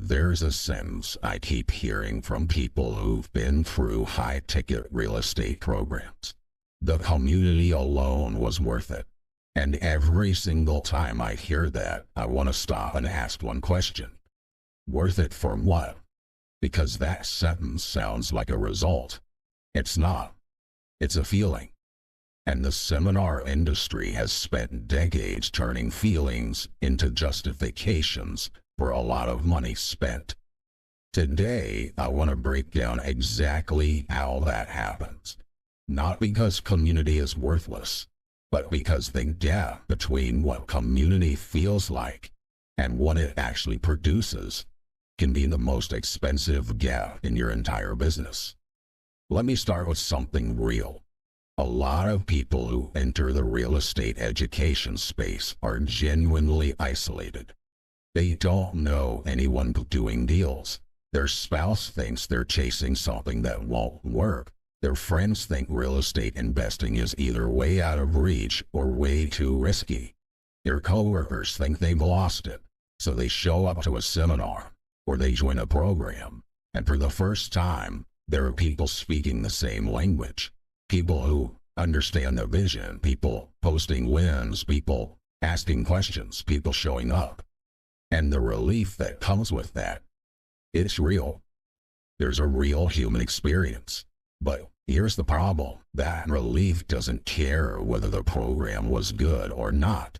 There's a sentence I keep hearing from people who've been through high-ticket real estate programs. The community alone was worth it. And every single time I hear that, I want to stop and ask one question. Worth it for what? Because that sentence sounds like a result. It's not. It's a feeling. And the seminar industry has spent decades turning feelings into justifications for a lot of money spent. Today, I want to break down exactly how that happens. Not because community is worthless, but because the gap between what community feels like and what it actually produces can be the most expensive gap in your entire business. Let me start with something real. A lot of people who enter the real estate education space are genuinely isolated. They don't know anyone doing deals. Their spouse thinks they're chasing something that won't work. Their friends think real estate investing is either way out of reach or way too risky. Their coworkers think they've lost it, so they show up to a seminar or they join a program, and for the first time, there are people speaking the same language. People who understand the vision, people posting wins, people asking questions, people showing up. And the relief that comes with that, it's real. There's a real human experience. But here's the problem. That relief doesn't care whether the program was good or not.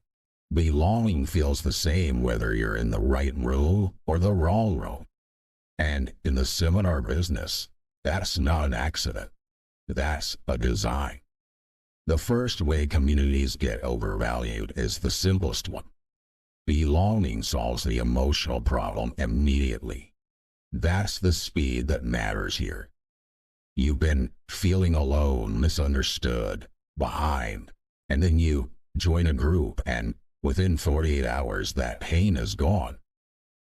Belonging feels the same whether you're in the right room or the wrong room. And in the seminar business, that's not an accident. That's a design. The first way communities get overvalued is the simplest one. Belonging solves the emotional problem immediately. That's the speed that matters here. You've been feeling alone, misunderstood, behind, and then you join a group, and within 48 hours, that pain is gone.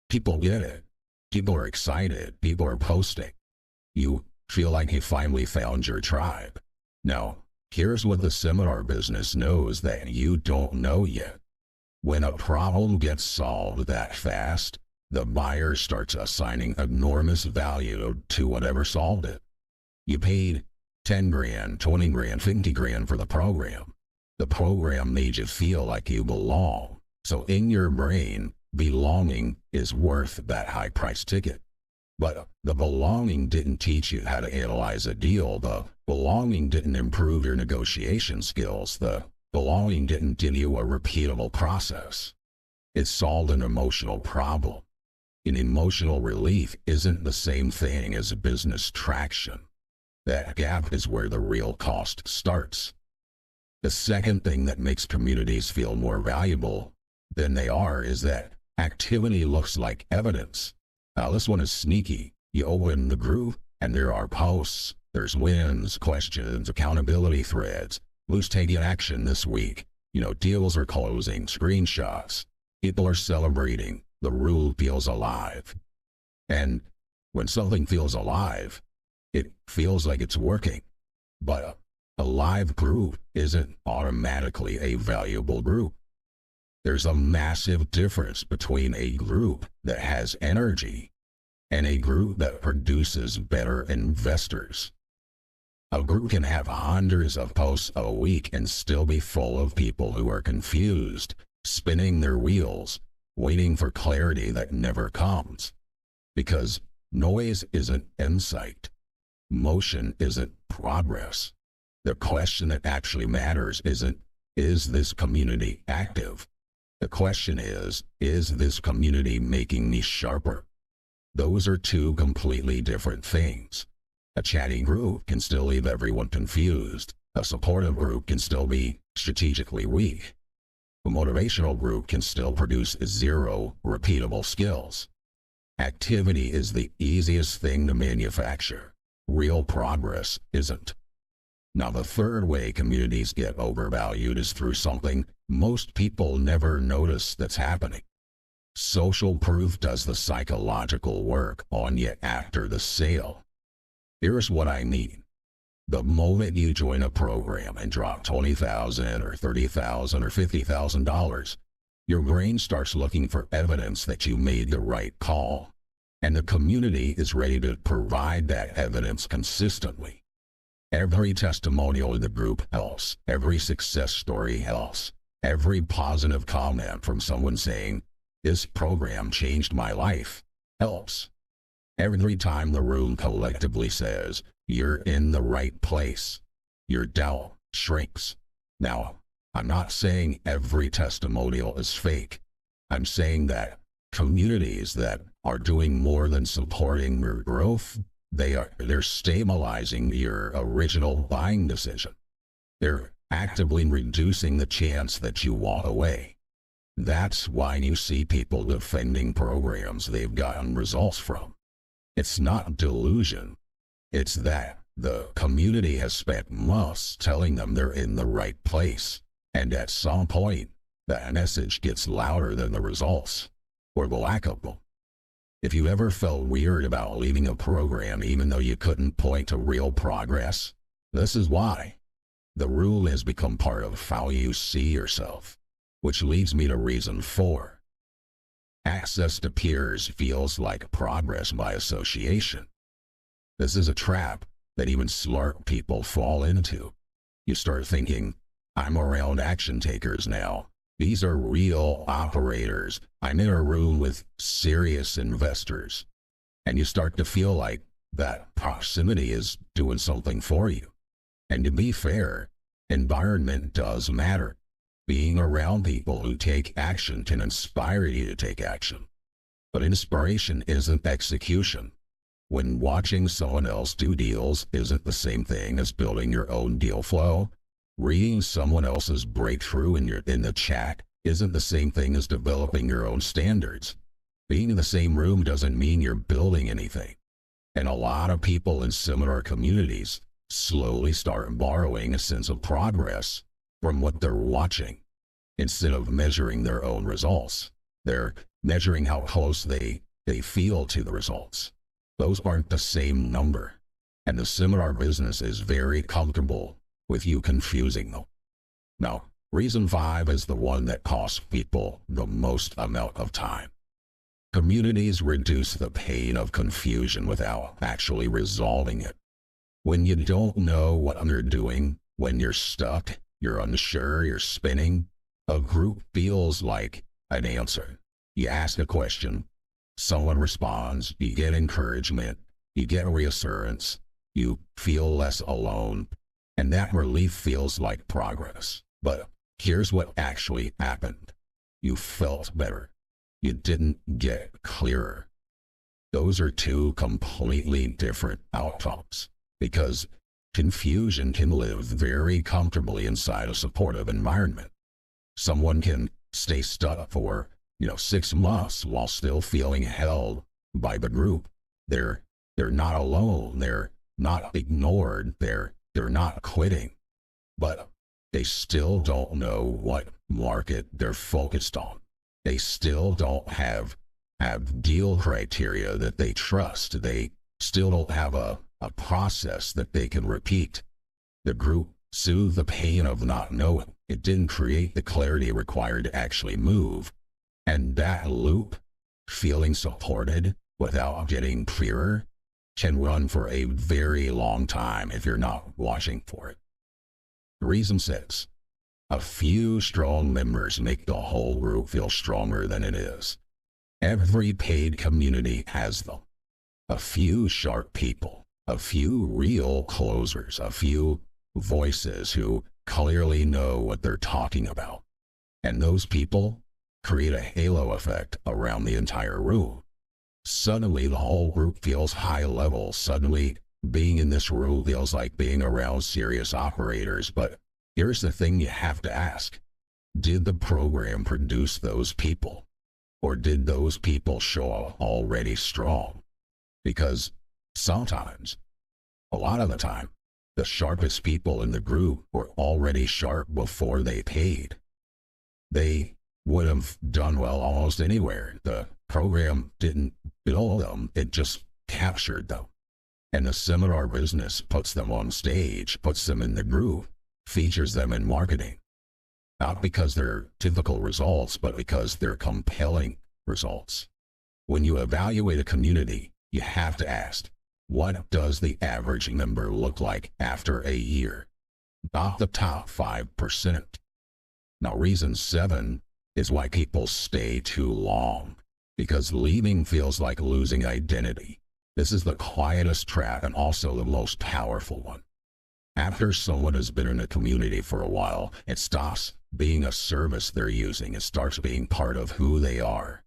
People get it. People are excited. People are posting. You feel like you finally found your tribe. Now, here's what the seminar business knows that you don't know yet. When a problem gets solved that fast, the buyer starts assigning enormous value to whatever solved it. You paid 10 grand, 20 grand, 50 grand for the program. The program made you feel like you belong. So in your brain, belonging is worth that high price ticket. But the belonging didn't teach you how to analyze a deal. The belonging didn't improve your negotiation skills. The belonging didn't give you a repeatable process. It solved an emotional problem. And emotional relief isn't the same thing as business traction. That gap is where the real cost starts. The second thing that makes communities feel more valuable than they are is that activity looks like evidence. Now, this one is sneaky. You open the group, and there are posts, there's wins, questions, accountability threads, who's taking action this week. Deals are closing, screenshots. People are celebrating. The rule feels alive. And when something feels alive, it feels like it's working. But a live group isn't automatically a valuable group. There's a massive difference between a group that has energy and a group that produces better investors. A group can have hundreds of posts a week and still be full of people who are confused, spinning their wheels, waiting for clarity that never comes. Because noise isn't insight. Motion isn't progress. The question that actually matters isn't, is this community active? The question is this community making me sharper? Those are two completely different things. A chatty group can still leave everyone confused. A supportive group can still be strategically weak. A motivational group can still produce zero repeatable skills. Activity is the easiest thing to manufacture. Real progress isn't. Now, the third way communities get overvalued is through something most people never notice that's happening. Social proof does the psychological work on you after the sale. Here's what I mean. The moment you join a program and drop $20,000 or $30,000 or $50,000, your brain starts looking for evidence that you made the right call. And the community is ready to provide that evidence consistently. Every testimonial in the group helps. Every success story helps. Every positive comment from someone saying, "This program changed my life," helps. Every time the room collectively says, "You're in the right place," your doubt shrinks. Now, I'm not saying every testimonial is fake. I'm saying that communities that are doing more than supporting your growth, they're stabilizing your original buying decision. They're actively reducing the chance that you walk away. That's why you see people defending programs they've gotten results from. It's not delusion. It's that the community has spent months telling them they're in the right place. And at some point, that message gets louder than the results, or the lack of them. If you ever felt weird about leaving a program even though you couldn't point to real progress, this is why. The rule has become part of how you see yourself, which leads me to reason 4. Access to peers feels like progress by association. This is a trap that even smart people fall into. You start thinking, "I'm around action takers now. These are real operators. I'm in a room with serious investors." And you start to feel like that proximity is doing something for you. And to be fair, environment does matter. Being around people who take action can inspire you to take action. But inspiration isn't execution. When watching someone else do deals isn't the same thing as building your own deal flow, reading someone else's breakthrough in the chat isn't the same thing as developing your own standards. Being in the same room doesn't mean you're building anything. And a lot of people in similar communities slowly start borrowing a sense of progress from what they're watching. Instead of measuring their own results, they're measuring how close they feel to the results. Those aren't the same number. And the seminar business is very comfortable with you confusing them. Now, reason 5 is the one that costs people the most amount of time. Communities reduce the pain of confusion without actually resolving it. When you don't know what you're doing, when you're stuck, you're unsure, you're spinning, a group feels like an answer. You ask a question, someone responds, you get encouragement, you get reassurance, you feel less alone, and that relief feels like progress. But here's what actually happened. You felt better. You didn't get clearer. Those are two completely different outcomes, because confusion can live very comfortably inside a supportive environment. Someone can stay stuck for 6 months while still feeling held by the group. They're not alone. They're not ignored. They're not quitting, but they still don't know what market they're focused on. They still don't have deal criteria that they trust. They still don't have a process that they can repeat. The group soothed the pain of not knowing. It didn't create the clarity required to actually move. And that loop, feeling supported without getting clearer, can run for a very long time if you're not watching for it. Reason 6. A few strong members make the whole group feel stronger than it is. Every paid community has them. A few sharp people, a few real closers, a few voices who clearly know what they're talking about. And those people create a halo effect around the entire room. Suddenly, the whole group feels high level. Suddenly, being in this room feels like being around serious operators. But here's the thing you have to ask. Did the program produce those people? Or did those people show up already strong? Because sometimes, a lot of the time, the sharpest people in the group were already sharp before they paid. They would have done well almost anywhere. The program didn't build them, it just captured them. And the seminar business puts them on stage, puts them in the group, features them in marketing. Not because they're typical results, but because they're compelling results. When you evaluate a community, you have to ask, what does the average member look like after a year? Not the top 5%. Now, reason 7 is why people stay too long. Because leaving feels like losing identity. This is the quietest trap and also the most powerful one. After someone has been in a community for a while, it stops being a service they're using. It starts being part of who they are.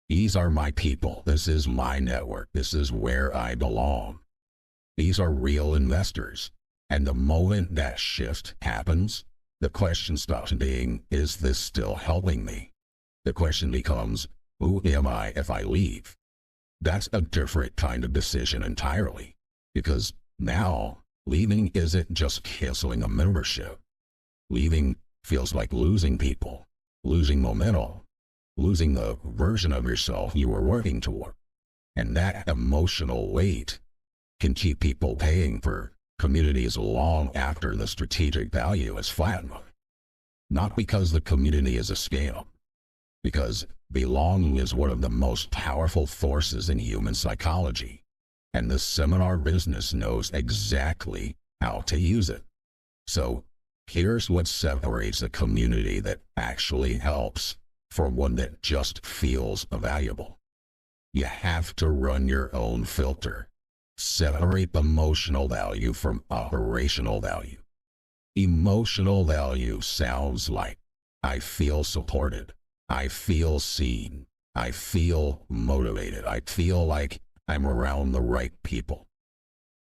These are my people. This is my network. This is where I belong. These are real investors. And the moment that shift happens, the question stops being, is this still helping me? The question becomes, who am I if I leave? That's a different kind of decision entirely. Because now, leaving isn't just canceling a membership. Leaving feels like losing people, losing momentum, losing the version of yourself you were working toward. And that emotional weight can keep people paying for communities long after the strategic value is flattened. Not because the community is a scam, because belonging is one of the most powerful forces in human psychology, and the seminar business knows exactly how to use it. So here's what separates a community that actually helps from one that just feels valuable. You have to run your own filter. Separate emotional value from operational value. Emotional value sounds like, I feel supported, I feel seen, I feel motivated, I feel like I'm around the right people.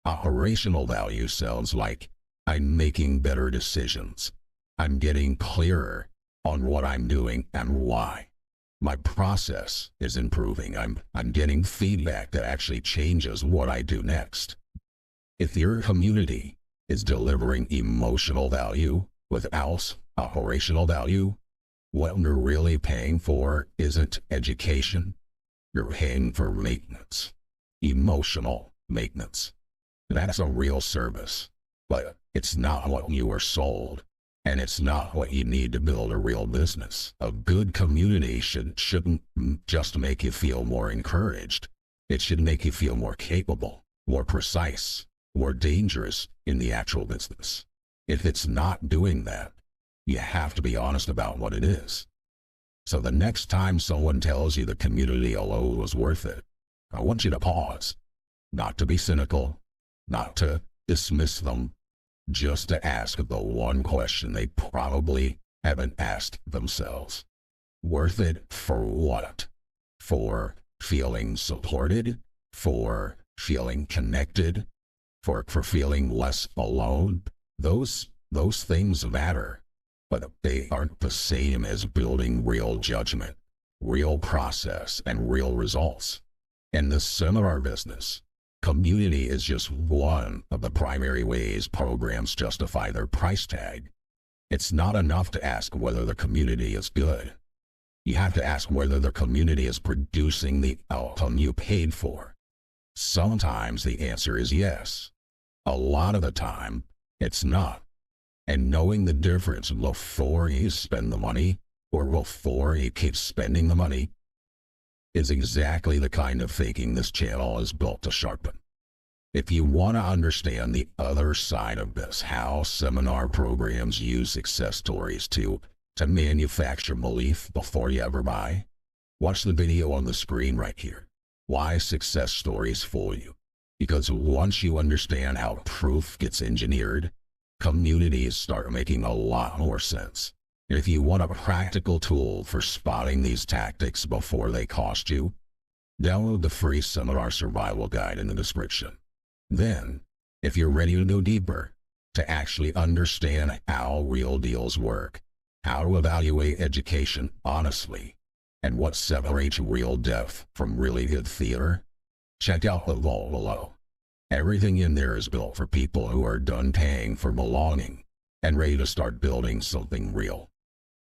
Operational value sounds like, I'm making better decisions, I'm getting clearer on what I'm doing and why. My process is improving. I'm getting feedback that actually changes what I do next. If your community is delivering emotional value without operational value, what you're really paying for isn't education. You're paying for maintenance, emotional maintenance. That's a real service, but it's not what you were sold. And it's not what you need to build a real business. A good community shouldn't just make you feel more encouraged. It should make you feel more capable, more precise, more dangerous in the actual business. If it's not doing that, you have to be honest about what it is. So the next time someone tells you the community alone was worth it, I want you to pause. Not to be cynical, not to dismiss them, just to ask the one question they probably haven't asked themselves. Worth it for what? For feeling supported? For feeling connected? For feeling less alone? Those things matter, but they aren't the same as building real judgment, real process, and real results. In the seminar business, community is just one of the primary ways programs justify their price tag. It's not enough to ask whether the community is good. You have to ask whether the community is producing the outcome you paid for. Sometimes the answer is yes. A lot of the time, it's not. And knowing the difference before you spend the money or before you keep spending the money is exactly the kind of thinking this channel is built to sharpen. If you want to understand the other side of this, how seminar programs use success stories to manufacture belief before you ever buy, watch the video on the screen right here. Why success stories fool you. Because once you understand how proof gets engineered, communities start making a lot more sense. If you want a practical tool for spotting these tactics before they cost you, download the free Seminar Survival Guide in the description. Then, if you're ready to go deeper, to actually understand how real deals work, how to evaluate education honestly, and what separates real depth from really good theater, check out the vault below. Everything in there is built for people who are done paying for belonging and ready to start building something real.